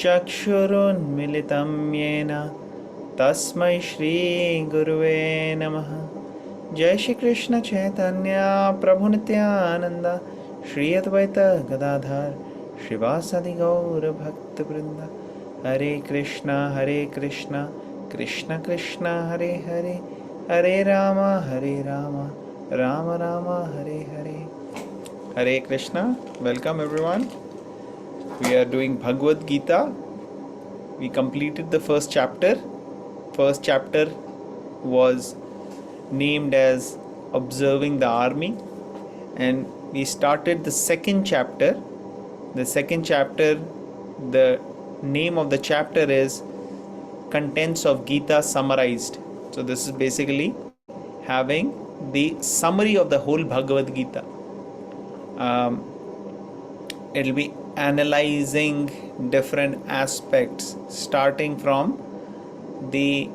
चक्षुरुन्मिलितं येन तस्मै श्रीगुरुवे नमः। जय श्री कृष्ण चैतन्य प्रभु नित्यानंद श्री अद्वैत गदाधर श्रीवासदि गौर भक्त वृंद। Hare Krishna Krishna Krishna Hare Hare, Hare Ram Ram Ram Hare Hare. Hare Krishna. Welcome everyone. We are doing Bhagavad Gita. We completed the first chapter. First chapter was named as Observing the Army, and we started the second chapter. The second chapter, the name of the chapter is Contents of Gita Summarized. So, this is basically having the summary of the whole Bhagavad Gita. It'll be analyzing different aspects starting from the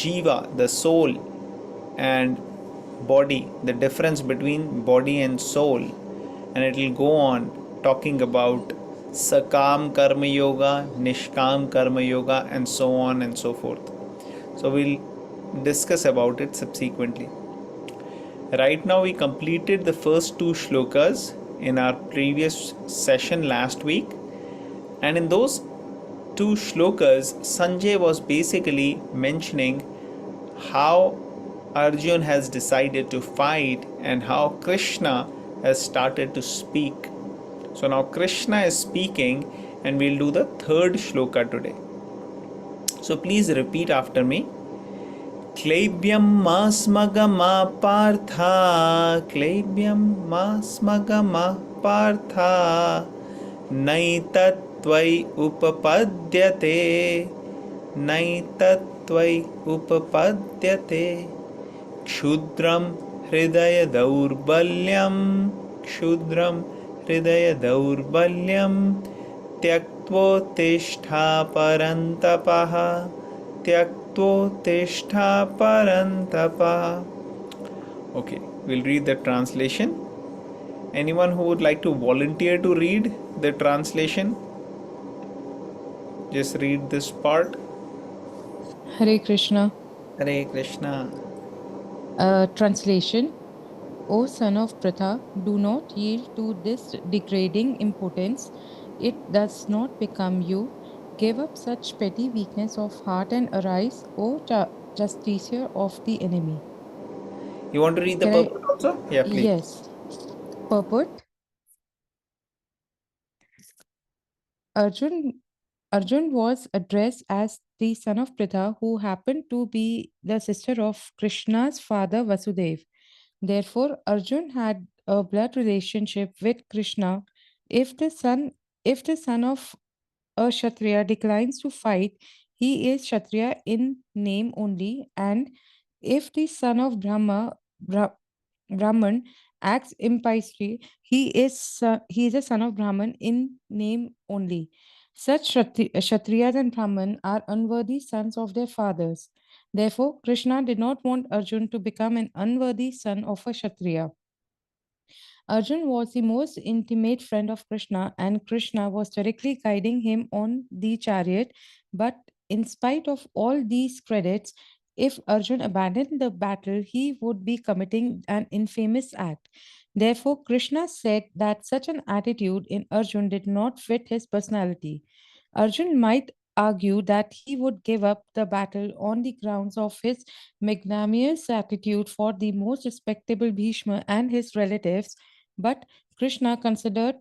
jiva, the soul, and body, the difference between body and soul, and it will go on talking about sakam karma yoga, nishkam karma yoga, and so on and so forth. So we'll discuss about it subsequently. Right now we completed the first two shlokas in our previous session last week, and in those two shlokas Sanjay was basically mentioning how Arjun has decided to fight and how Krishna has started to speak. So now Krishna is speaking, and we'll do the third shloka today. So please repeat after me. क्लैब्यं मा स्मगमा पार्था, क्लैब्यं मा स्मगमा पार्था, नैतत्त्वयि उपपद्यते, नैतत्त्वयि उपपद्यते। क्षुद्रं हृदय दौर्बल्यं, क्षुद्रं हृदय दौर्बल्यं, त्यक्त्वोत्तिष्ठा परन्तपः, त्यक्त्वोत्तिष्ठा परन्तपः। Okay, we'll read the translation. Anyone who would like to volunteer to read the translation? Just read this part. Hare Krishna. Hare Krishna. Translation. O son of Pratha, do not yield to this degrading impotence. It does not become you. Give up such petty weakness of heart and arise, O justiciar of the enemy. You want to read the Can I? purport also? Yeah, please. Yes. Purport. Arjun Arjun was addressed as the son of Pritha, who happened to be the sister of Krishna's father Vasudev. Therefore, Arjun had a blood relationship with Krishna. If the son, if the son of a Kshatriya declines to fight, he is Kshatriya in name only, and if the son of Brahman acts impiously, he is a son of Brahman in name only. Such Kshatriyas and Brahman are unworthy sons of their fathers. Therefore, Krishna did not want Arjun to become an unworthy son of a Kshatriya. Arjun was the most intimate friend of Krishna, and Krishna was directly guiding him on the chariot. But in spite of all these credits, if Arjun abandoned the battle, he would be committing an infamous act. Therefore, Krishna said that such an attitude in Arjun did not fit his personality. Arjun might argue that he would give up the battle on the grounds of his magnanimous attitude for the most respectable Bhishma and his relatives, but Krishna considered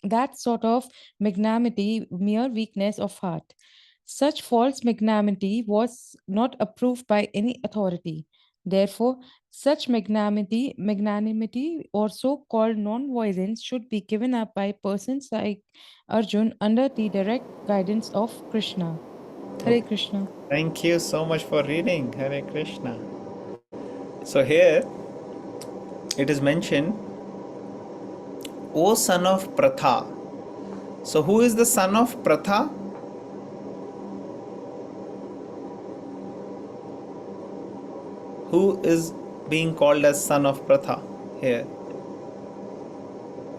that sort of magnanimity mere weakness of heart. Such false magnanimity was not approved by any authority. Therefore, such magnanimity, also called non-violence, should be given up by persons like Arjun under the direct guidance of Krishna. Hare Okay. Krishna. Thank you so much for reading. Hare Krishna. So here it is mentioned, O son of Pratha. So who is the son of Pratha? Who is being called as son of Pratha here?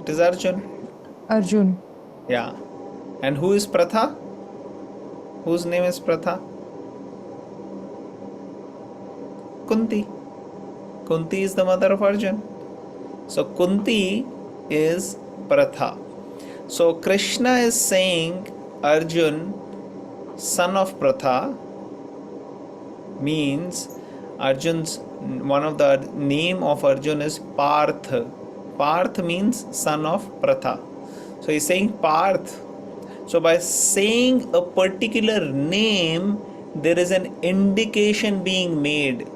It is Arjun. Arjun. Yeah. And who is Pratha? Whose name is Pratha? Kunti. Kunti is the mother of Arjun. So Kunti is Pratha. So Krishna is saying Arjun, son of Pratha, means Arjun's one of the name of Arjun is Parth. Parth means son of Pratha. So he's saying Parth. So by saying a particular name, there is an indication being made.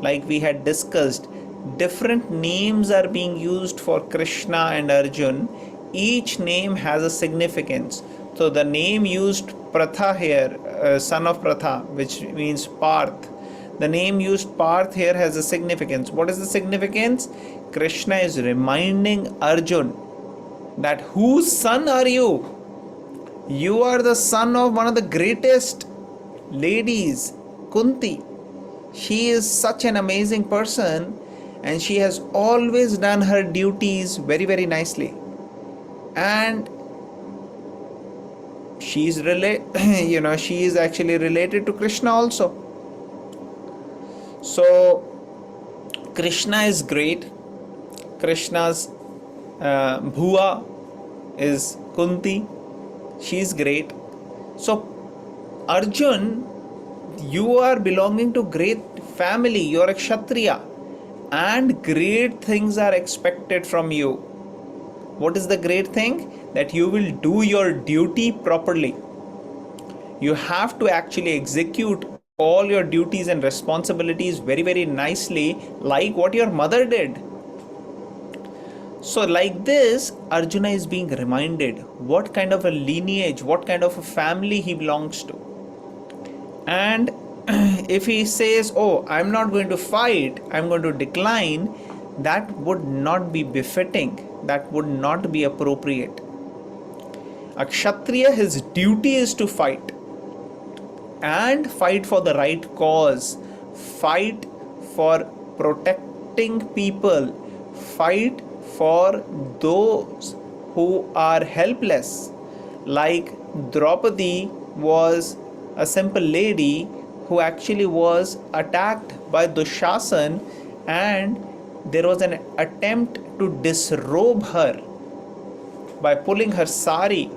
Like we had discussed, different names are being used for Krishna and Arjun. Each name has a significance. So the name used Pratha here, son of Pratha, which means Parth. The name used Parth here has a significance. What is the significance? Krishna is reminding Arjun that whose son are you? You are the son of one of the greatest ladies, Kunti. She is such an amazing person and she has always done her duties very, very nicely. And she is she is actually related to Krishna also. So Krishna is great. Krishna's Bhua is Kunti. She is great. So Arjun, you are belonging to great family. You are a Kshatriya and great things are expected from you. What is the great thing? That you will do your duty properly. You have to actually execute all your duties and responsibilities very, very nicely, like what your mother did. So like this, Arjuna is being reminded what kind of a lineage, what kind of a family he belongs to. And if he says, oh, I'm not going to fight, I'm going to decline, that would not be befitting, that would not be appropriate. A Kshatriya, his duty is to fight and fight for the right cause, fight for protecting people, fight for those who are helpless. Like Draupadi was a simple lady who actually was attacked by Dushasan, and there was an attempt to disrobe her by pulling her sari.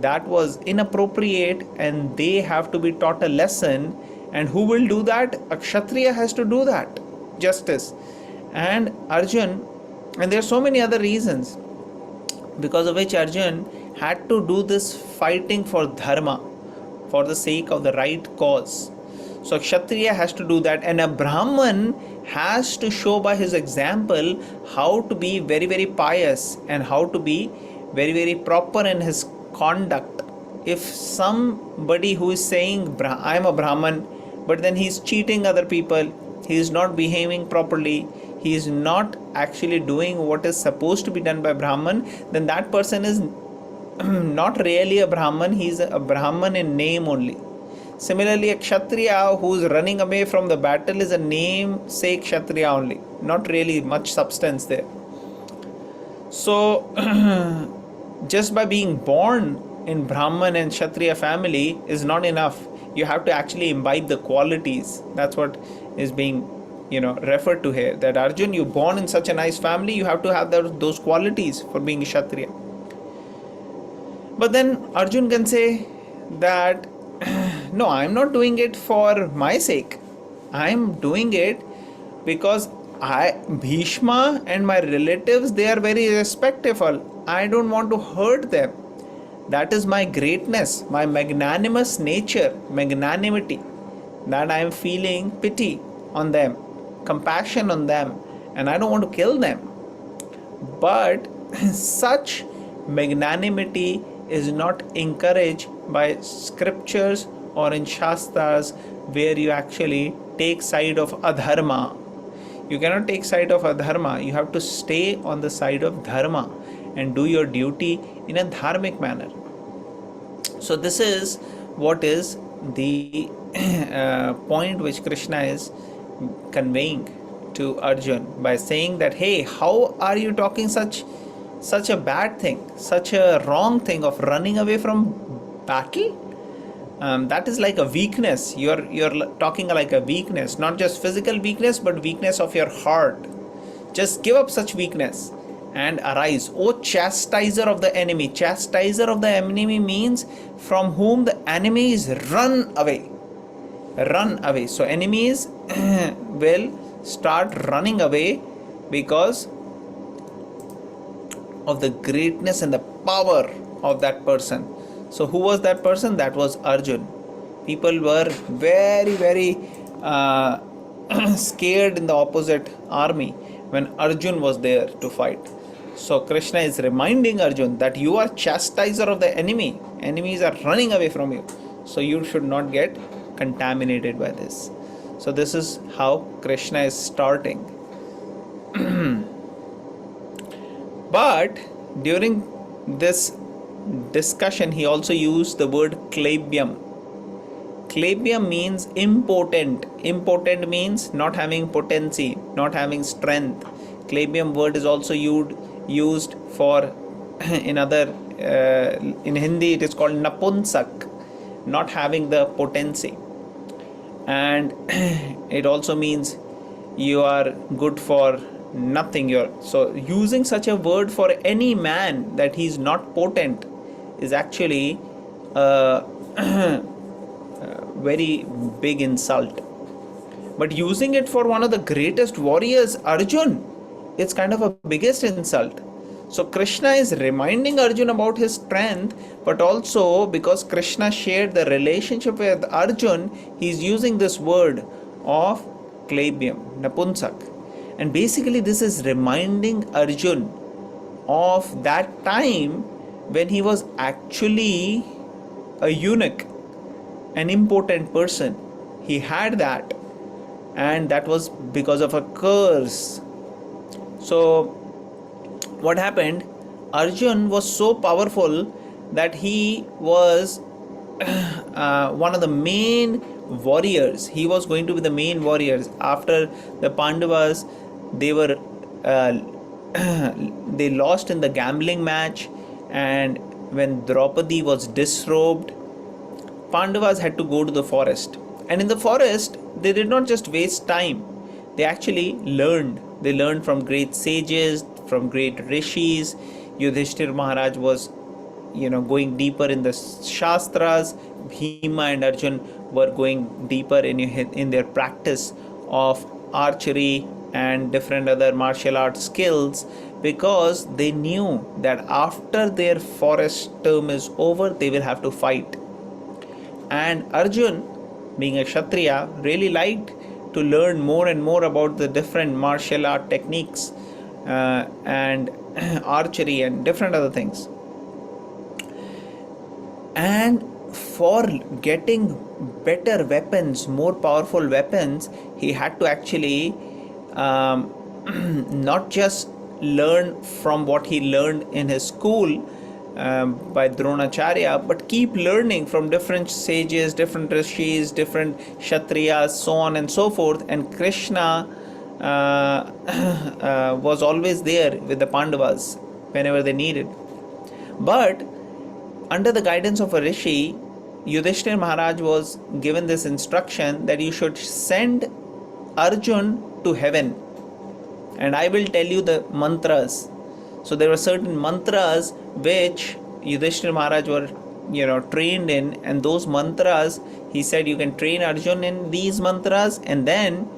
That was inappropriate and they have to be taught a lesson. And who will do that? A Kshatriya has to do that. Justice. And Arjun, and there are so many other reasons because of which Arjun had to do this fighting for dharma, for the sake of the right cause. So Kshatriya has to do that, and a Brahman has to show by his example how to be very, very pious and how to be very, very proper in his conduct. If somebody who is saying I am a Brahman, but then he is cheating other people, he is not behaving properly, he is not actually doing what is supposed to be done by Brahman, then that person is not really a Brahman, he is a Brahman in name only. Similarly, a Kshatriya who is running away from the battle is a namesake Kshatriya only, not really much substance there. So just by being born in Brahman and Kshatriya family is not enough. You have to actually imbibe the qualities. That's what is being referred to here. That Arjun, you born in such a nice family, you have to have those qualities for being a Kshatriya. But then Arjun can say that no, I'm not doing it for my sake. I'm doing it because Bhishma and my relatives, they are very respectful. I don't want to hurt them. That is my greatness, my magnanimous nature, magnanimity, that I am feeling pity on them, compassion on them, and I don't want to kill them. But such magnanimity is not encouraged by scriptures or in Shastras, where you actually take side of adharma. You cannot take side of adharma. You have to stay on the side of dharma and do your duty in a dharmic manner. So this is what is the point which Krishna is conveying to Arjun by saying that, hey, how are you talking such such a bad thing, such a wrong thing of running away from battle. That is like a weakness. You're talking like a weakness, not just physical weakness, but weakness of your heart. Just give up such weakness and arise, O chastiser of the enemy. Chastiser of the enemy means from whom the enemies run away. Run away. So enemies will start running away because of the greatness and the power of that person. So who was that person? That was Arjun. People were very uh, scared in the opposite army when Arjun was there to fight. So Krishna is reminding Arjun that you are chastiser of the enemy. Enemies are running away from you. So you should not get contaminated by this. So this is how Krishna is starting. But during this discussion, he also used the word klebyam. Klebyam means impotent. Impotent means not having potency, not having strength. Klebyam word is also used for in other in Hindi it is called napunsak, not having the potency. And it also means you are good for nothing. You're so using such a word for any man that he's not potent is actually a very big insult. But using it for one of the greatest warriors, Arjun, it's kind of a biggest insult. So Krishna is reminding Arjun about his strength, but also because Krishna shared the relationship with Arjun, he's using this word of klebyam, napunsak. And basically this is reminding Arjun of that time when he was actually a eunuch, an impotent person. He had that, and that was because of a curse. So what happened? Arjun was so powerful that he was one of the main warriors. He was going to be the main warriors after the Pandavas. They were they lost in the gambling match, and when Draupadi was disrobed, Pandavas had to go to the forest. And in the forest, they did not just waste time. They actually learned. They learned from great sages, from great rishis. Yudhishthir Maharaj was, going deeper in the Shastras. Bhima and Arjun were going deeper in their practice of archery and different other martial arts skills, because they knew that after their forest term is over, they will have to fight. And Arjun, being a Kshatriya, really liked to learn more and more about the different martial art techniques and archery and different other things. And for getting better weapons, more powerful weapons, he had to actually not just learn from what he learned in his school by Dronacharya, but keep learning from different sages, different rishis, different kshatriyas, so on and so forth. And Krishna was always there with the Pandavas whenever they needed. But under the guidance of a rishi, Yudhishthir Maharaj was given this instruction that you should send Arjun to heaven, and I will tell you the mantras. So there were certain mantras which Yudhishthir Maharaj were trained in, and those mantras, he said, you can train Arjun in these mantras, and then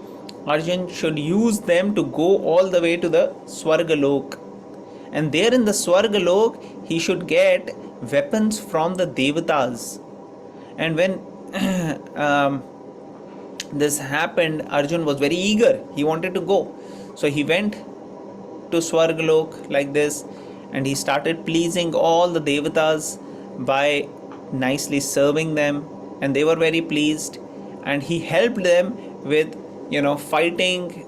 Arjun should use them to go all the way to the Swargalok. And there in the Swargalok, he should get weapons from the Devatas. And when this happened, Arjun was very eager. He wanted to go. So he went to Swargalok like this, and he started pleasing all the Devatas by nicely serving them, and they were very pleased. And he helped them with fighting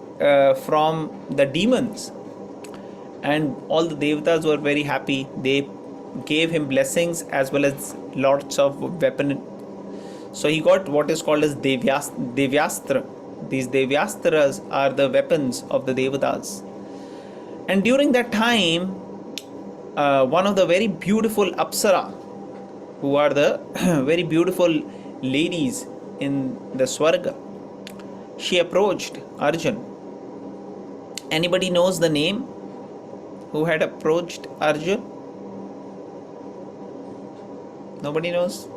from the demons, and all the Devatas were very happy. They gave him blessings as well as lots of weapon. So he got what is called as Devyastra. These Devyastras are the weapons of the Devatas. And during that time, one of the very beautiful Apsara, who are the very beautiful ladies in the Swarga. She approached Arjun. Anybody knows the name who had approached Arjun? Nobody knows?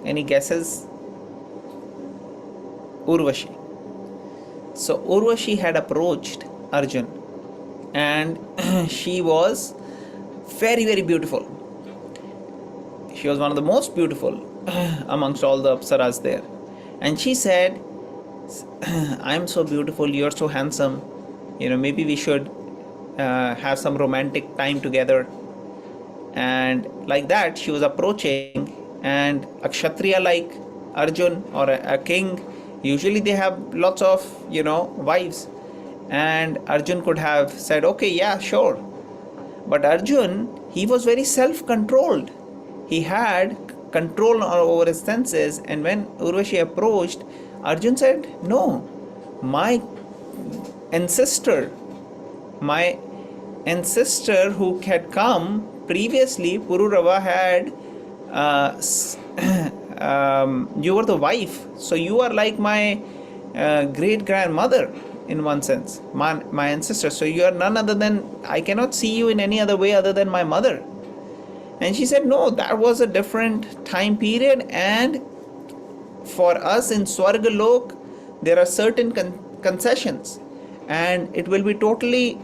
Any guesses? Urvashi. So Urvashi had approached Arjun, and she was very, very beautiful. She was one of the most beautiful amongst all the Apsaras there. And she said, I'm so beautiful, you're so handsome, maybe we should have some romantic time together. And like that, she was approaching, and a Kshatriya like Arjun, or a king, usually they have lots of, wives. And Arjun could have said, okay, yeah, sure. But Arjun, he was very self-controlled. He had control over his senses. And when Urvashi approached, Arjun said, no, my ancestor who had come previously, Pururava, had you were the wife, so you are like my great grandmother in one sense, my ancestor, so you are none other than, I cannot see you in any other way other than my mother. And she said, no, that was a different time period, and for us in Swargalok there are certain concessions, and it will be totally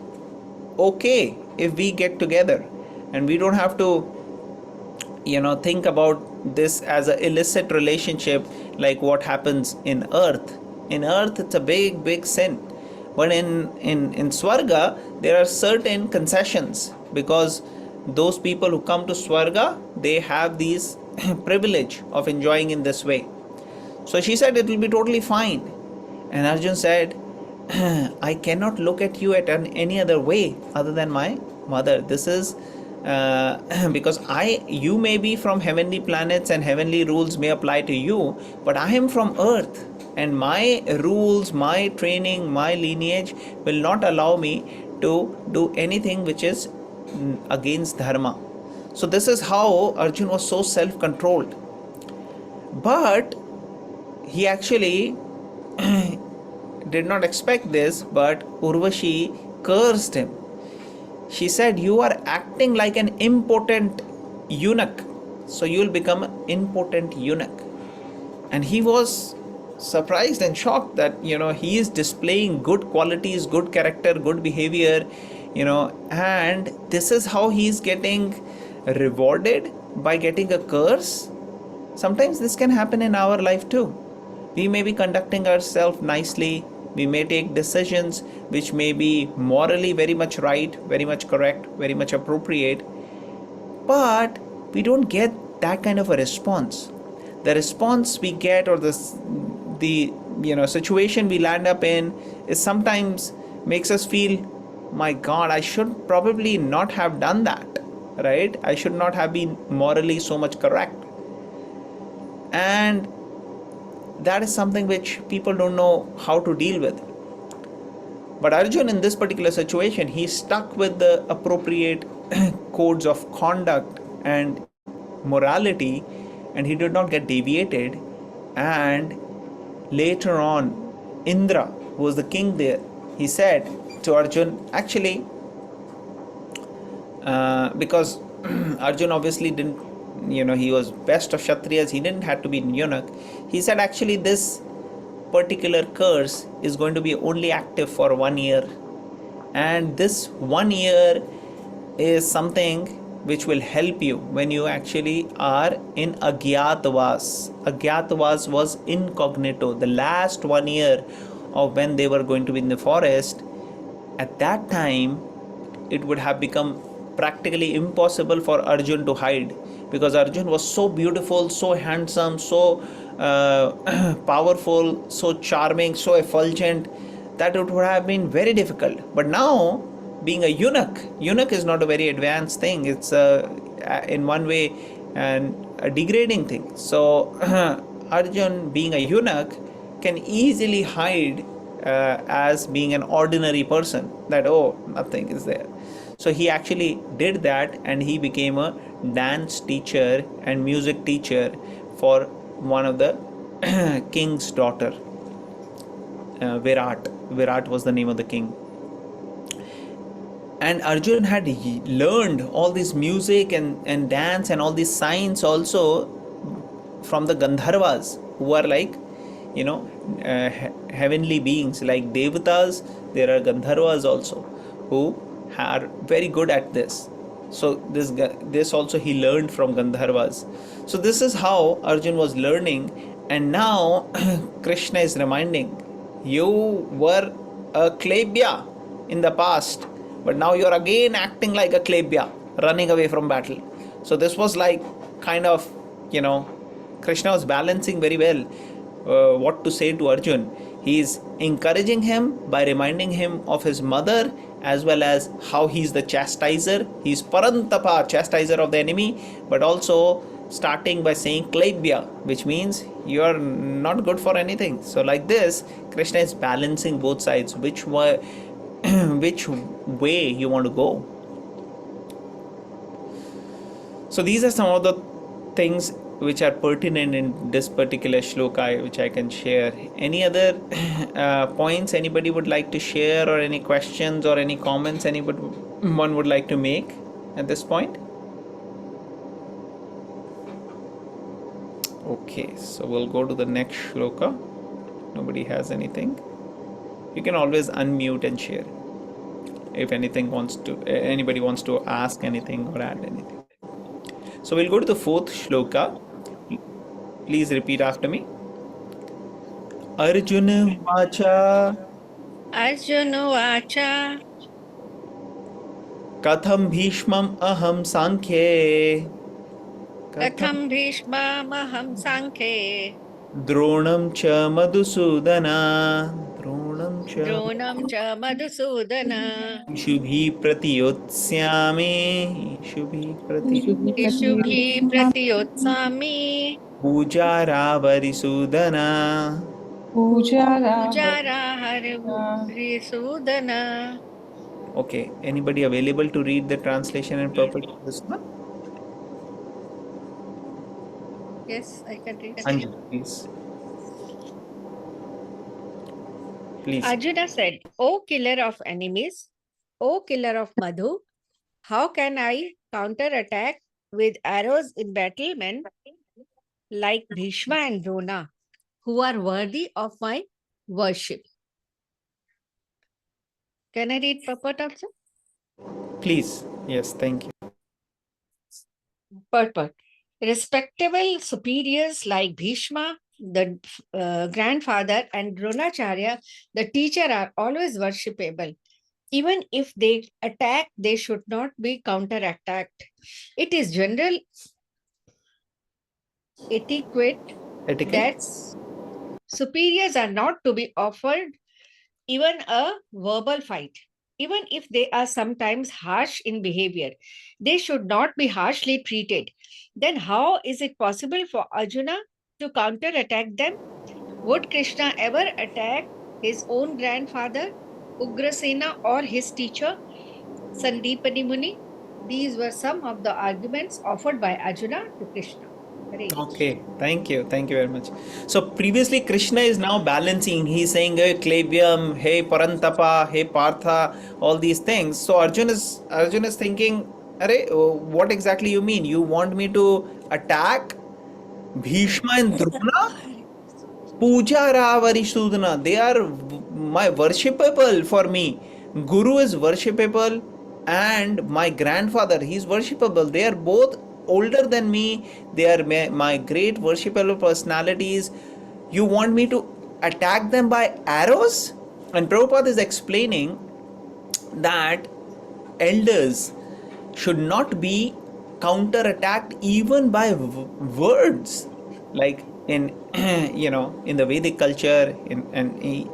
okay if we get together, and we don't have to think about this as an illicit relationship like what happens in earth. In earth it's a big sin, but in Swarga there are certain concessions, because those people who come to Swarga, they have these privilege of enjoying in this way. So she said it will be totally fine. And Arjun said, I cannot look at you at any other way other than my mother. This is because you may be from heavenly planets and heavenly rules may apply to you, but I am from earth, and my rules, my training, my lineage will not allow me to do anything which is against dharma. So this is how Arjun was so self-controlled. But he actually did not expect this, but Urvashi cursed him. She said, you are acting like an impotent eunuch, so you will become an impotent eunuch. And he was surprised and shocked that he is displaying good qualities, good character, good behavior, and this is how he is getting rewarded, by getting a curse. Sometimes this can happen in our life too. We may be conducting ourselves nicely, we may take decisions which may be morally very much right, very much correct, very much appropriate, but we don't get that kind of a response. The response we get, or the situation we land up in, is sometimes makes us feel, my God, I should probably not have done that, right? I should not have been morally so much correct. And that is something which people don't know how to deal with. But Arjun, in this particular situation, he stuck with the appropriate codes of conduct and morality, and he did not get deviated. And later on, Indra, who was the king there, he said to Arjun, actually, because Arjun obviously didn't, he was best of Kshatriyas, he didn't have to be eunuch. He said, actually, this particular curse is going to be only active for 1 year. And this 1 year is something which will help you when you actually are in Agyatavas. Agyatavas was incognito, the last 1 year of when they were going to be in the forest. At that time, it would have become practically impossible for Arjun to hide, because Arjun was so beautiful, so handsome, so powerful, so charming, so effulgent, that it would have been very difficult. But now, being a eunuch is not a very advanced thing. It's in one way a degrading thing. So Arjun, being a eunuch, can easily hide as being an ordinary person, that, oh, nothing is there. So he actually did that, and he became a dance teacher and music teacher for one of the king's daughter. Virat was the name of the king. And Arjun had learned all this music and dance and all these signs also from the Gandharvas, who are like, heavenly beings like Devatas. There are Gandharvas also who are very good at this. So this also he learned from Gandharvas. So this is how Arjun was learning, and now Krishna is reminding, you were a klebya in the past, but now you're again acting like a klebya, running away from battle. So this was like kind of, you know, Krishna was balancing very well what to say to Arjun. He is encouraging him by reminding him of his mother, as well as how he's the chastiser. He's Parantapa, chastiser of the enemy, but also starting by saying Klebya, which means you are not good for anything. So, like this, Krishna is balancing both sides, which way, which way you want to go. So these are some of the things which are pertinent in this particular shloka, which I can share. Any other points anybody would like to share, or any questions or any comments anybody one would like to make at this point? Okay, so we'll go to the next shloka. Nobody has anything. You can always unmute and share if anybody wants to ask anything or add anything. So we'll go to the fourth shloka. Please repeat after me. Arjuna Vacha Arjunovacha Katham Bhishmam Aham Sankhye Katham Bhishmamaham Sankhe Dronam Cha Madhusudana Dronam cha Madhusudana Shubhi Pratiyotsyami Ishubhi Pratyotsami Pujara Varisudana. Pujara Harisudana. Okay, anybody available to read the translation and purpose of this one? Yes, I can read. Anju, please. Arjuna said, O killer of enemies, O killer of Madhu, how can I counterattack with arrows in battle men like Bhishma and Drona, who are worthy of my worship? Can I read purport also? Please. Yes, thank you. Purport. Respectable superiors like Bhishma, the grandfather, and Dronacharya, the teacher, are always worshipable. Even if they attack, they should not be counterattacked. It is general etiquette that superiors are not to be offered even a verbal fight. Even if they are sometimes harsh in behavior, they should not be harshly treated. Then how is it possible for Arjuna to counterattack them? Would Krishna ever attack his own grandfather, Ugrasena, or his teacher, Sandipani Muni? These were some of the arguments offered by Arjuna to Krishna. Okay, thank you very much. So previously Krishna is now balancing. He's saying, hey Klebyam, hey Parantapa, hey Partha, all these things. So Arjun is thinking, Arey, what exactly you mean? You want me to attack Bhishma and Drona? Puja Ravarishudana. They are my worshipable for me. Guru is worshipable, and my grandfather, he's worshipable. They are both older than me. They are my great worshipable personalities. You want me to attack them by arrows? And Prabhupada is explaining that elders should not be counter-attacked even by words, like in in the Vedic culture, in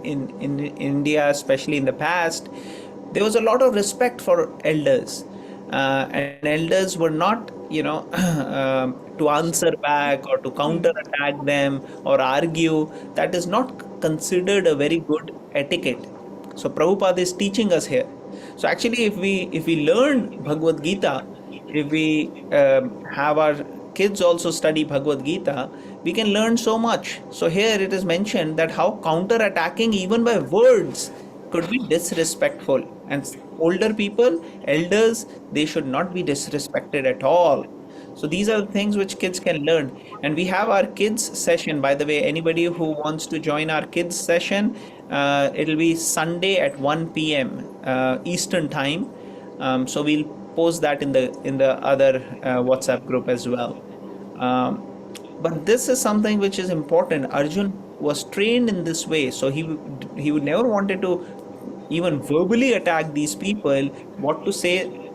India, especially in the past, there was a lot of respect for elders, and elders were not to answer back or to counter-attack them or argue. That is not considered a very good etiquette. So Prabhupada is teaching us here So actually, if we learn Bhagavad Gita, if we have our kids also study Bhagavad Gita, we can learn so much. So here it is mentioned that how counter attacking even by words could be disrespectful, and older people, elders, they should not be disrespected at all. So these are the things which kids can learn. And we have our kids session, by the way. Anybody who wants to join our kids session, it'll be Sunday at 1 p.m. Eastern time. So we'll post that in the other WhatsApp group as well. Um, but this is something which is important. Arjun was trained in this way, so he would never wanted to even verbally attack these people. What to say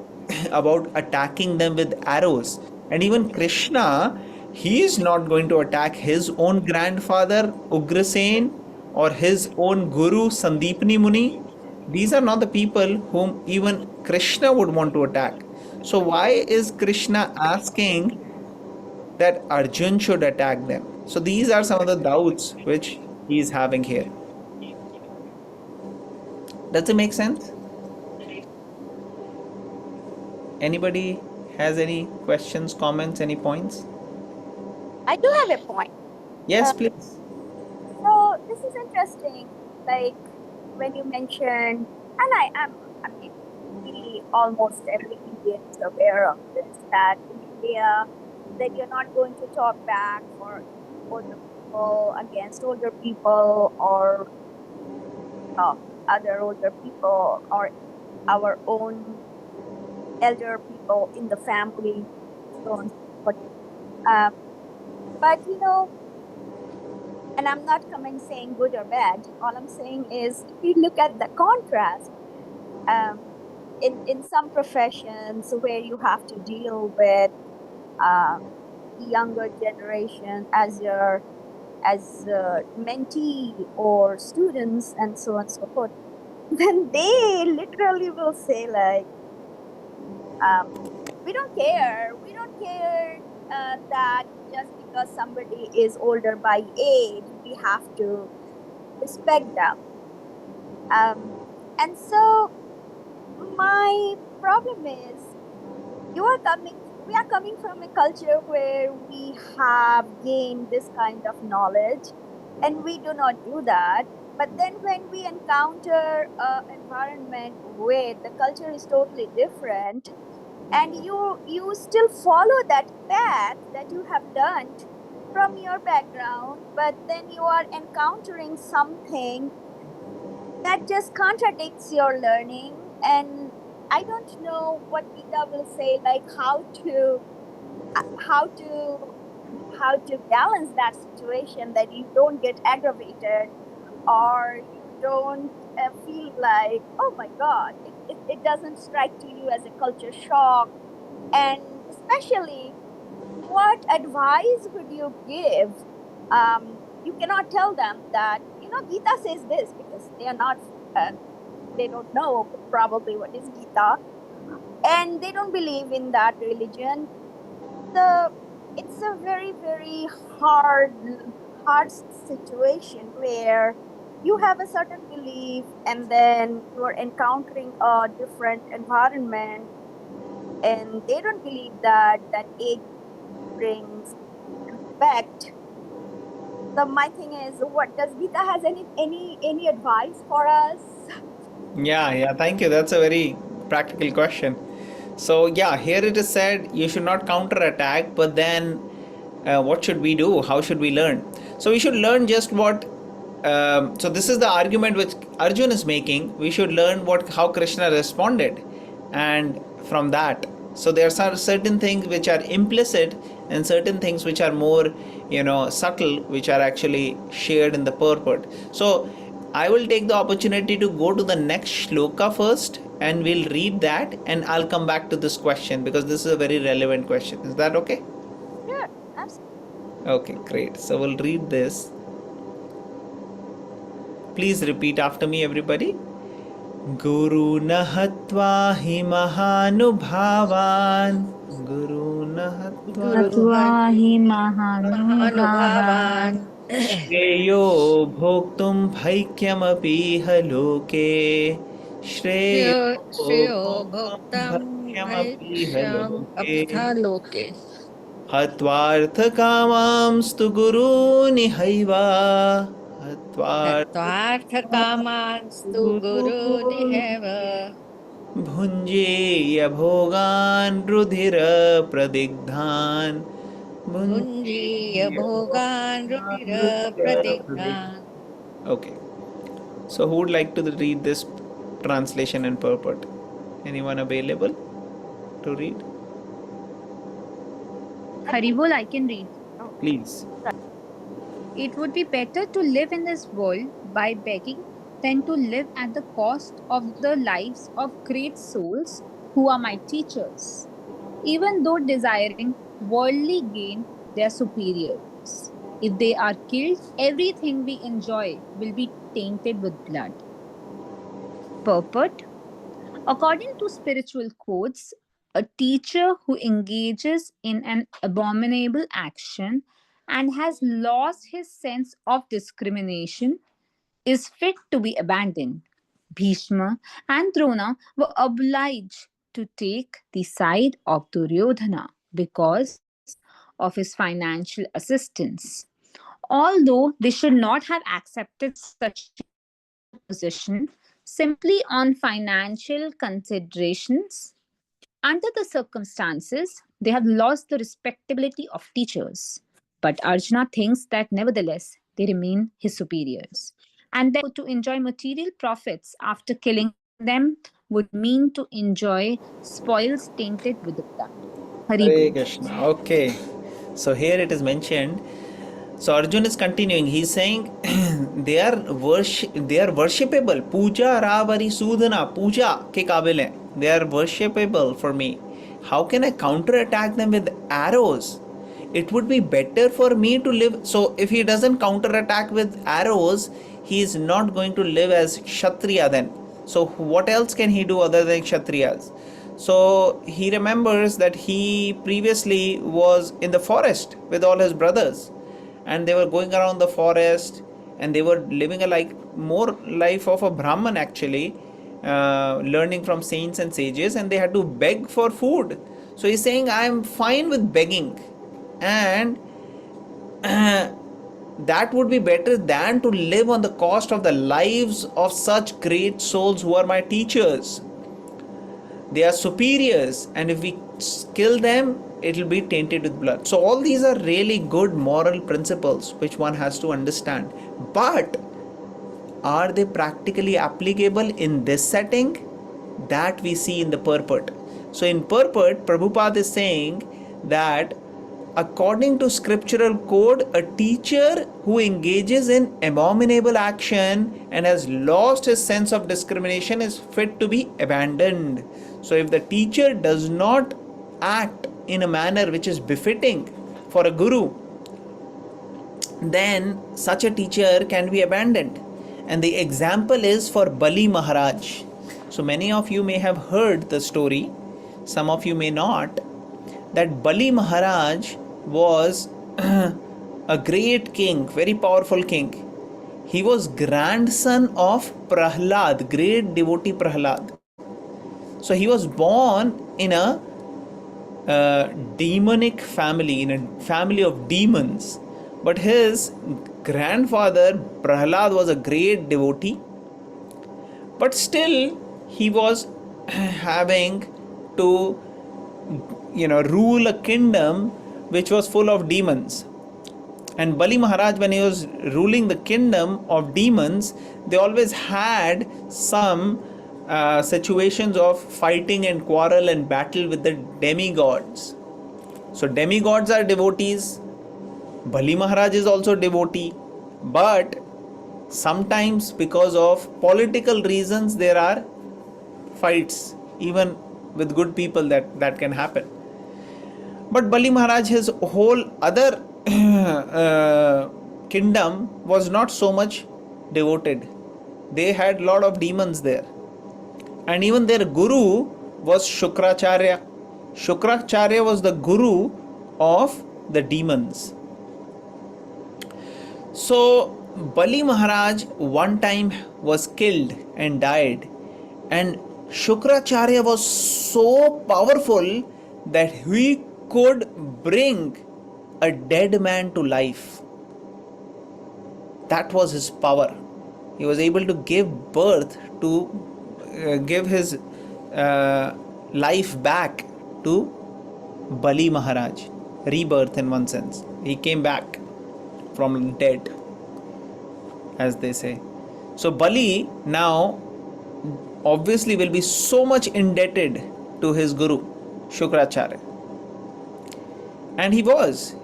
about attacking them with arrows? And even Krishna, he is not going to attack his own grandfather Ugrasen or his own guru Sandeepani Muni. These are not the people whom even Krishna would want to attack. So why is Krishna asking that Arjun should attack them? So these are some of the doubts which he is having here. Does it make sense? Anybody has any questions, comments, any points? I do have a point. Yes, please. So this is interesting. Like when you mentioned, and I mean, almost every Indian is aware of this, that in India, that you're not going to talk back for older people against older people or other older people or our own elder people in the family, so on and so forth. But and I'm not coming saying good or bad. All I'm saying is, if you look at the contrast, in some professions where you have to deal with younger generation as your mentee or students and so on and so forth, then they literally will say like, we don't care that just because somebody is older by age, we have to respect them. And so my problem is, we are coming from a culture where we have gained this kind of knowledge, and we do not do that. But then when we encounter an environment where the culture is totally different, and you still follow that path that you have learned from your background, but then you are encountering something that just contradicts your learning, and I don't know what Gita will say, like how to balance that situation, that you don't get aggravated or you don't feel like, oh my God, it doesn't strike to you as a culture shock. And especially, what advice would you give? You cannot tell them that, Gita says this, because they are not, they don't know probably what is Gita, and they don't believe in that religion. So it's a very, very hard situation where you have a certain belief and then you're encountering a different environment, and they don't believe that age brings respect. So my thing is, what does Gita has any advice for us? Yeah, thank you. That's a very practical question. So, yeah, here it is said you should not counterattack, but then what should we do? How should we learn? So, we should learn just what. So, this is the argument which Arjun is making. We should learn how Krishna responded, and from that. So, there are certain things which are implicit and certain things which are more, subtle, which are actually shared in the purport. So, I will take the opportunity to go to the next shloka first, and we'll read that, and I'll come back to this question because this is a very relevant question. Is that okay? Sure, absolutely. Okay, great. So we'll read this. Please repeat after me, everybody. Guru nahatva hi mahanubhavan. Guru nahatva hi mahanubhavan Shreyo bhoktum bhaikyamapi loke श्रेयो भोक्तम भक्ष्यमपीह भैक्ष्यम लोके अपिथा लोके हत्वार्थकामांस्तु गुरूनिहैव हत्वार्थ कामांस्तु गुरुनिहेव भुञ्जीय भोगान् रुधिरप्रदिग्धान् भुञ्जीय भोगान् रुधिरप्रदिग्धान्. Okay, so who would like to read this translation and purport? Anyone available to read? Haribol, I can read. Please. It would be better to live in this world by begging than to live at the cost of the lives of great souls who are my teachers. Even though desiring worldly gain, they are superiors. If they are killed, everything we enjoy will be tainted with blood. Purport: according to spiritual codes, a teacher who engages in an abominable action and has lost his sense of discrimination is fit to be abandoned. Bhishma and Drona were obliged to take the side of Duryodhana because of his financial assistance. Although they should not have accepted such a position simply on financial considerations, under the circumstances, they have lost the respectability of teachers. But Arjuna thinks that nevertheless they remain his superiors. And therefore, to enjoy material profits after killing them would mean to enjoy spoils tainted with the blood. Hare Haribol. Krishna. Okay, so here it is mentioned. So Arjun is continuing. He's saying they are worshipable. Puja Ravari Sudhana. Puja ke kabil hai. They are worshipable for me. How can I counterattack them with arrows? It would be better for me to live. So if he doesn't counterattack with arrows, he is not going to live as Kshatriya then. So what else can he do other than Kshatriyas? So he remembers that he previously was in the forest with all his brothers, and they were going around the forest, and they were living a more life of a Brahman actually, learning from saints and sages, and they had to beg for food. So he's saying, I am fine with begging, and that would be better than to live on the cost of the lives of such great souls who are my teachers. They are superiors, and if we kill them, it will be tainted with blood. So all these are really good moral principles which one has to understand. But are they practically applicable in this setting? That we see in the purport. So in purport, Prabhupada is saying that according to scriptural code, a teacher who engages in abominable action and has lost his sense of discrimination is fit to be abandoned. So if the teacher does not act in a manner which is befitting for a guru, then such a teacher can be abandoned. And the example is for Bali Maharaj. So many of you may have heard the story, some of you may not, that Bali Maharaj was a great king, very powerful king. He was grandson of Prahlad, great devotee Prahlad. So he was born in a demonic family, in a family of demons. But his grandfather Prahlad was a great devotee. But still he was having to rule a kingdom which was full of demons. And Bali Maharaj, when he was ruling the kingdom of demons, they always had some situations of fighting and quarrel and battle with the demigods. So demigods are devotees. Bali Maharaj is also devotee. But sometimes because of political reasons there are fights, even with good people that can happen. But Bali Maharaj, his whole other kingdom was not so much devoted. They had lot of demons there. And even their guru was Shukracharya. Shukracharya was the guru of the demons. So Bali Maharaj one time was killed and died, And Shukracharya was so powerful that he could bring a dead man to life. That was his power. He was able to give birth to give his life back to Bali Maharaj. Rebirth in one sense. He came back from dead, as they say. So Bali now obviously will be so much indebted to his guru, Shukracharya. And he was.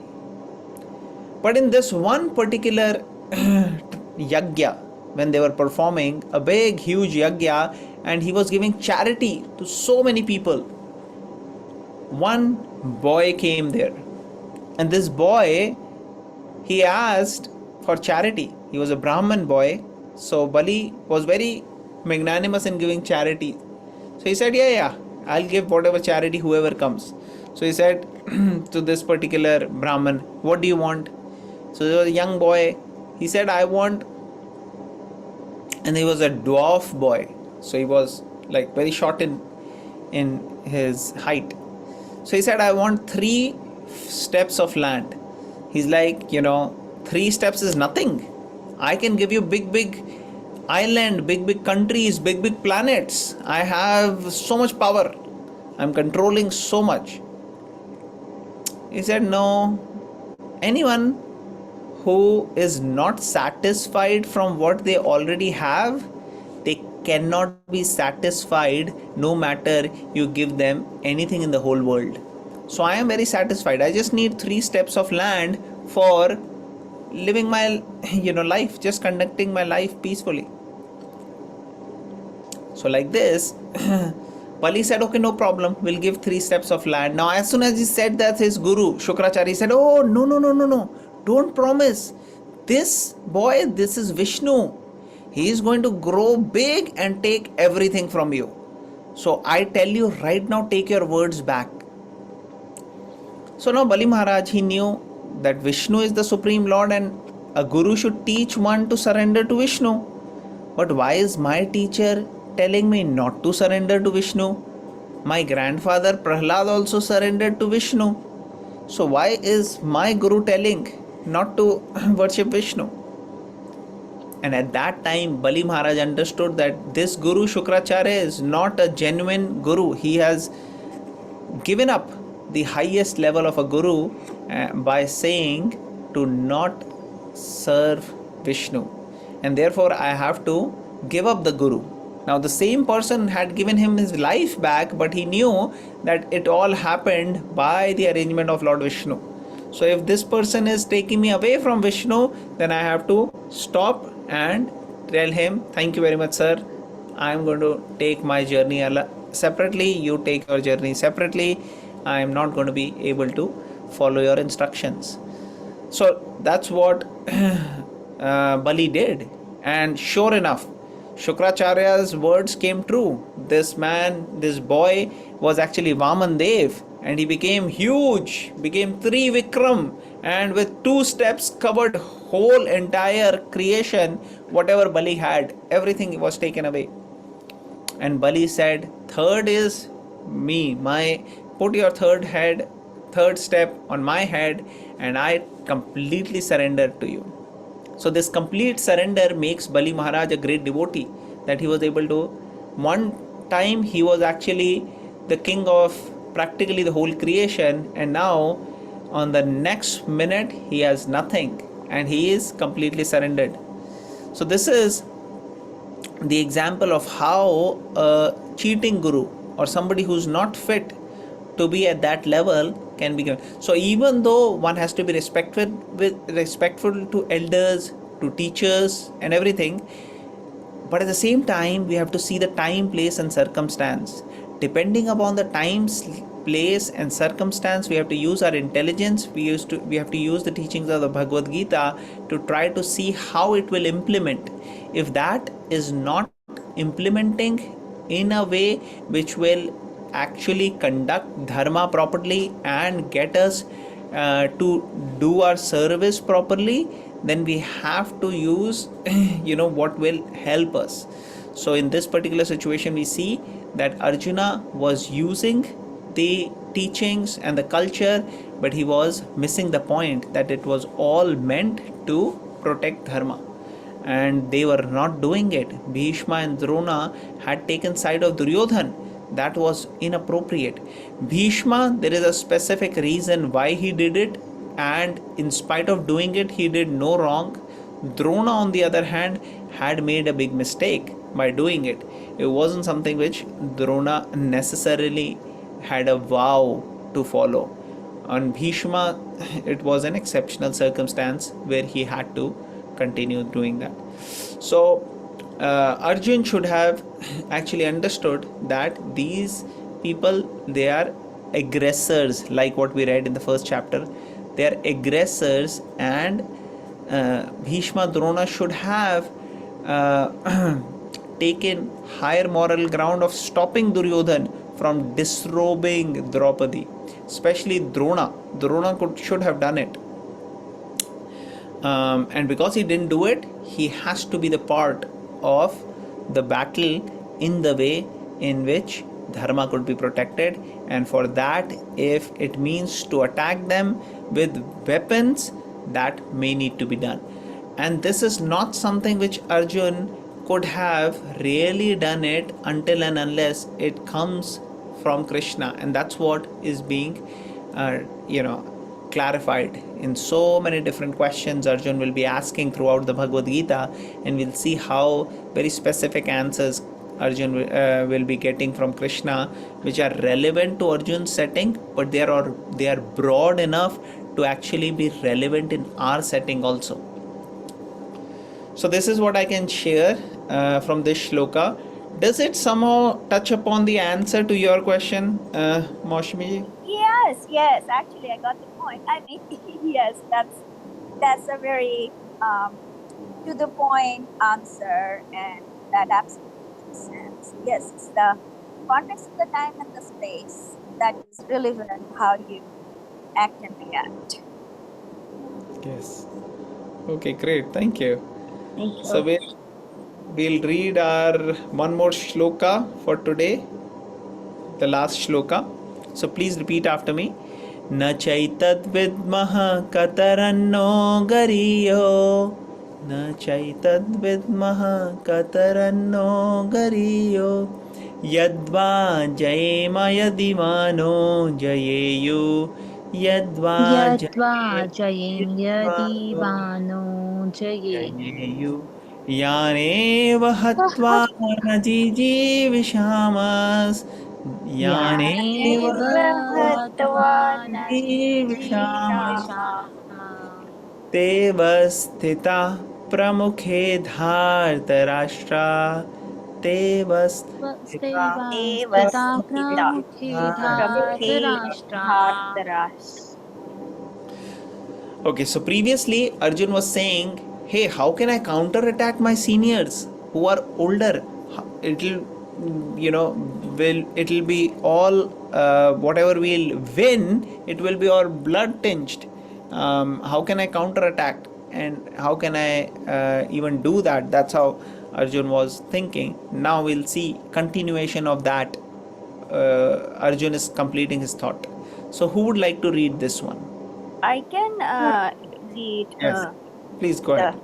But in this one particular yagya, when they were performing a big, huge yagya, and he was giving charity to so many people, one boy came there. And this boy, he asked for charity. He was a Brahman boy. So Bali was very magnanimous in giving charity. So he said, yeah, I'll give whatever charity whoever comes. So he said to this particular Brahman, what do you want? So there was a young boy. He said, I want, and he was a dwarf boy. So he was like very short in his height. So he said, I want 3 steps of land. He's like, 3 steps is nothing. I can give you big island, big countries, big planets. I have so much power. I'm controlling so much. He said, no. Anyone who is not satisfied from what they already have, they cannot be satisfied no matter you give them anything in the whole world. So I am very satisfied. I just need 3 steps of land for living my life, just conducting my life peacefully. So like this, Bali said, okay, no problem, we'll give 3 steps of land. Now as soon as he said that, his guru Shukracharya said, oh no, don't promise. This boy, this is Vishnu. He is going to grow big and take everything from you. So I tell you right now, take your words back. So now Bali Maharaj, he knew that Vishnu is the Supreme Lord and a guru should teach one to surrender to Vishnu. But why is my teacher telling me not to surrender to Vishnu? My grandfather Prahlad also surrendered to Vishnu. So why is my guru telling not to worship Vishnu? And at that time, Bali Maharaj understood that this guru Shukracharya is not a genuine guru. He has given up the highest level of a guru by saying to not serve Vishnu. And therefore, I have to give up the guru. Now, the same person had given him his life back, but he knew that it all happened by the arrangement of Lord Vishnu. So, if this person is taking me away from Vishnu, then I have to stop and tell him, thank you very much, sir. I am going to take my journey separately. You take your journey separately. I am not going to be able to follow your instructions. So that's what Bali did. And sure enough, Shukracharya's words came true. This boy was actually Vaman Dev, and he became huge, became Trivikram, and with 2 steps covered whole entire creation. Whatever Bali had, everything was taken away. And Bali said, third is me. Put your third step on my head, and I completely surrender to you. So this complete surrender makes Bali Maharaj a great devotee, that he was able to, one time he was actually the king of practically the whole creation, and now on the next minute he has nothing and he is completely surrendered. So this is the example of how a cheating guru or somebody who's not fit to be at that level can be given. So even though one has to be respectful to elders, to teachers and everything, but at the same time we have to see the time, place and circumstance. Depending upon the time, place and circumstance, we have to use our intelligence. We have to use the teachings of the Bhagavad Gita to try to see how it will implement. If that is not implementing in a way which will actually conduct dharma properly and get us to do our service properly, then we have to use what will help us. So in this particular situation, we see that Arjuna was using the teachings and the culture, but he was missing the point that it was all meant to protect dharma, and they were not doing it. Bhishma and Drona had taken side of Duryodhan. That was inappropriate. Bhishma, there is a specific reason why he did it, and in spite of doing it, he did no wrong. Drona, on the other hand, had made a big mistake by doing it. It wasn't something which Drona necessarily had a vow to follow. On Bhishma, it was an exceptional circumstance where he had to continue doing that. So, Arjun should have actually understood that these people, they are aggressors, like what we read in the first chapter. They are aggressors, and Bhishma Drona should have taken higher moral ground of stopping Duryodhan from disrobing Draupadi. Especially Drona. Drona should have done it. And because he didn't do it, he has to be the part of the battle in the way in which dharma could be protected. And for that, if it means to attack them with weapons, that may need to be done. And this is not something which Arjun could have really done it until and unless it comes from Krishna, and that's what is being clarified in so many different questions Arjun will be asking throughout the Bhagavad Gita, and we'll see how very specific answers Arjun will be getting from Krishna, which are relevant to Arjun's setting, but they are broad enough to actually be relevant in our setting also. So this is what I can share from this shloka. Does it somehow touch upon the answer to your question, Maushami? Yes. Actually, I got the point. I mean, yes, that's a very to the point answer, and that absolutely makes sense. Yes, it's the context of the time and the space that is relevant how you act and react. Yes. Okay, great. Thank you. Thank you. So we'll read our one more shloka for today, the last shloka. So please repeat after me. न चैतद्विद्मः कतरन्नो गरीयो न चैतद्विद्मः कतरन्नो गरीयो यद्वा जयेम यदि मानो जयेयु यद्वा जयेम यदि वानो जयेयु यानेव हत्वा न जिजीविषामस् यानेव हत्वा न जीविषामस् जीविषामः तेव स्थिता प्रमुखे धार्तराष्ट्रा तेव स्थिता स्थिता प्रमुखे धार्तराष्ट्राः. Okay, so previously Arjun was saying, hey, how can I counterattack my seniors who are older? It'll, it'll be all, whatever we'll win, it will be all blood tinged. How can I counterattack? And how can I even do that? That's how Arjun was thinking. Now we'll see continuation of that. Arjun is completing his thought. So who would like to read this one? I can read. Yes. Please go ahead.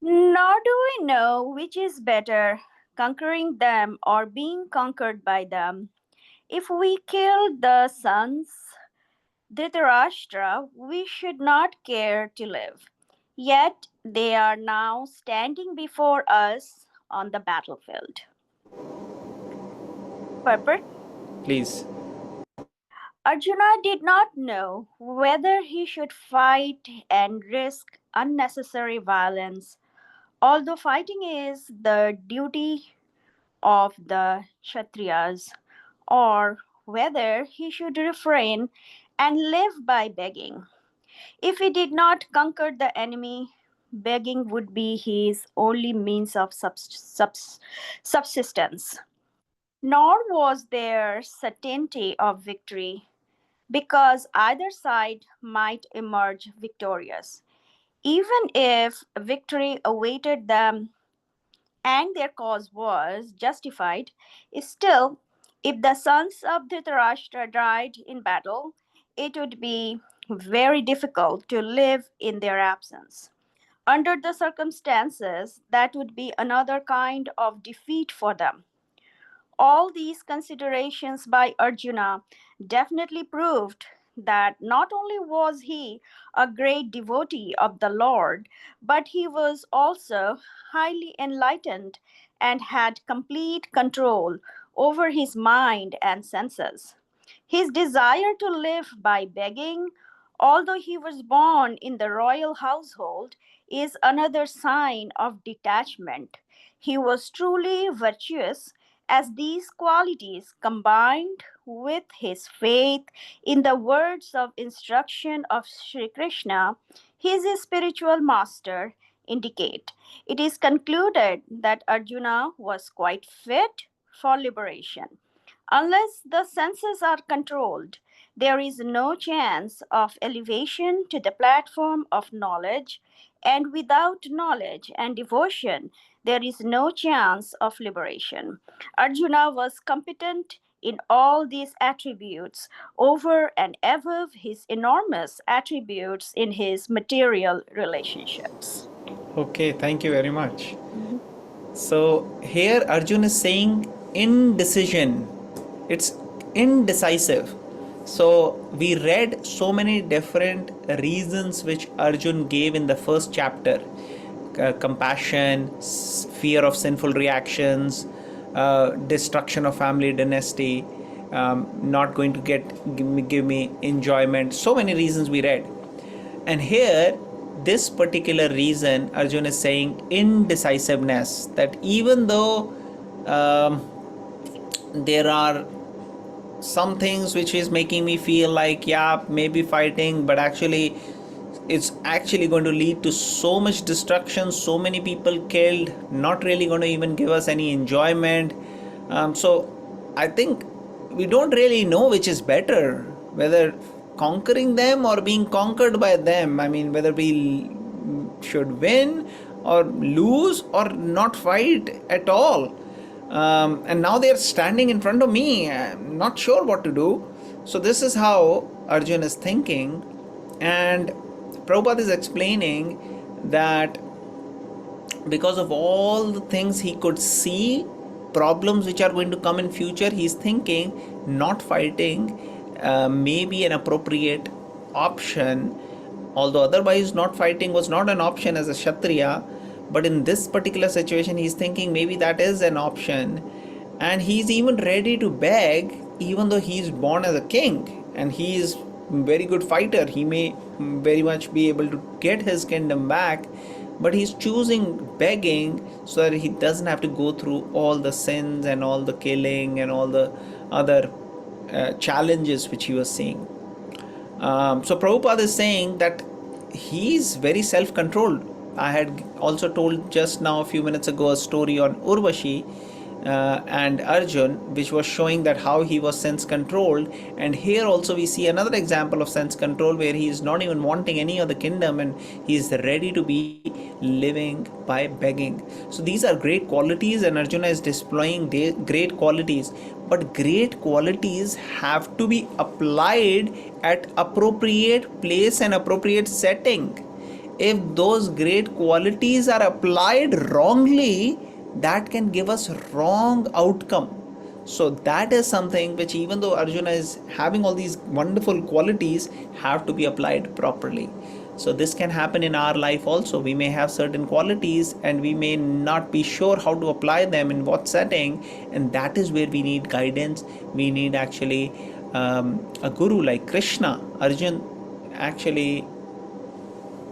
Nor do we know which is better, conquering them or being conquered by them. If we kill the sons Dhritarashtra, we should not care to live. Yet they are now standing before us on the battlefield. Purport? Please. Arjuna did not know whether he should fight and risk unnecessary violence, although fighting is the duty of the Kshatriyas, or whether he should refrain and live by begging. If he did not conquer the enemy, begging would be his only means of subsistence. Nor was there certainty of victory, because either side might emerge victorious. Even if victory awaited them, and their cause was justified, still, if the sons of Dhritarashtra died in battle, it would be very difficult to live in their absence. Under the circumstances, that would be another kind of defeat for them. All these considerations by Arjuna definitely proved that not only was he a great devotee of the Lord, but he was also highly enlightened and had complete control over his mind and senses. His desire to live by begging, although he was born in the royal household, is another sign of detachment. He was truly virtuous, as these qualities combined with his faith in the words of instruction of Sri Krishna, his spiritual master, indicate. It is concluded that Arjuna was quite fit for liberation. Unless the senses are controlled, there is no chance of elevation to the platform of knowledge, and without knowledge and devotion, there is no chance of liberation. Arjuna was competent in all these attributes over and above his enormous attributes in his material relationships. Okay, thank you very much. So here Arjun is saying indecision. It's indecisive. So we read so many different reasons which Arjun gave in the first chapter. Compassion, fear of sinful reactions, destruction of family dynasty, not going to give me enjoyment. So many reasons we read. And here, this particular reason, Arjun is saying indecisiveness, that even though there are some things which is making me feel like, yeah, maybe fighting, but actually it's actually going to lead to so much destruction, so many people killed, not really going to even give us any enjoyment. So I think we don't really know which is better, whether conquering them or being conquered by them. I mean, whether we should win or lose or not fight at all. And now they are standing in front of me. I'm not sure what to do. So this is how Arjun is thinking. And Prabhupada is explaining that because of all the things he could see, problems which are going to come in future, he's thinking not fighting may be an appropriate option. Although otherwise not fighting was not an option as a Kshatriya, but in this particular situation he's thinking maybe that is an option, and he's even ready to beg even though he's born as a king and he is very good fighter. He may very much be able to get his kingdom back, but he's choosing begging so that he doesn't have to go through all the sins and all the killing and all the other challenges which he was seeing. So Prabhupada is saying that he's very self-controlled. I had also told just now a few minutes ago a story on Urvashi and Arjun, which was showing that how he was sense controlled. And here also we see another example of sense control where he is not even wanting any of the kingdom and he is ready to be living by begging. So these are great qualities, and Arjuna is displaying great qualities. But great qualities have to be applied at appropriate place and appropriate setting. If those great qualities are applied wrongly, that can give us wrong outcome. So that is something which, even though Arjuna is having all these wonderful qualities, have to be applied properly. So this can happen in our life also. We may have certain qualities and we may not be sure how to apply them in what setting, and that is where we need guidance. We need actually a guru like Krishna. Arjun actually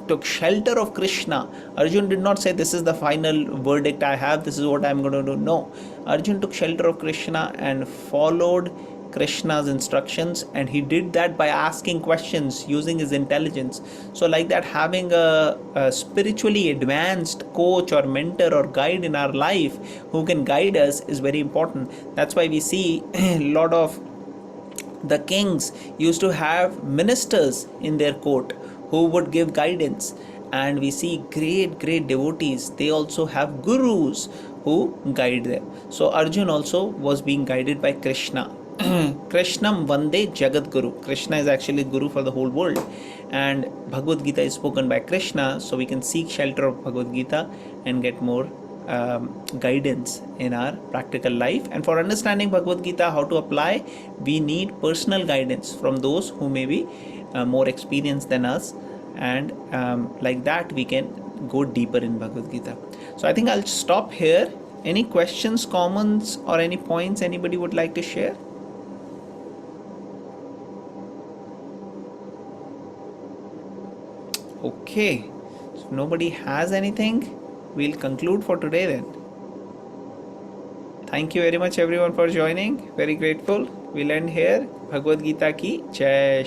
took shelter of Krishna. Arjun did not say this is the final verdict I have, this is what I'm going to do. No, Arjun took shelter of Krishna and followed Krishna's instructions, and he did that by asking questions using his intelligence. So like that, having a spiritually advanced coach or mentor or guide in our life who can guide us is very important. That's why we see a lot of the kings used to have ministers in their court who would give guidance, and we see great devotees, they also have gurus who guide them. So Arjun also was being guided by Krishna. Krishnam Vande Jagat Guru. Krishna is actually Guru for the whole world, and Bhagavad Gita is spoken by Krishna, so we can seek shelter of Bhagavad Gita and get more guidance in our practical life. And for understanding Bhagavad Gita, how to apply, we need personal guidance from those who may be more experienced than us, and like that we can go deeper in Bhagavad Gita. So I think I'll stop here. Any questions, comments, or any points anybody would like to share? Okay, so if nobody has anything, we'll conclude for today then. Thank you very much everyone for joining. Very grateful. We'll end here. Bhagavad Gita ki Jai.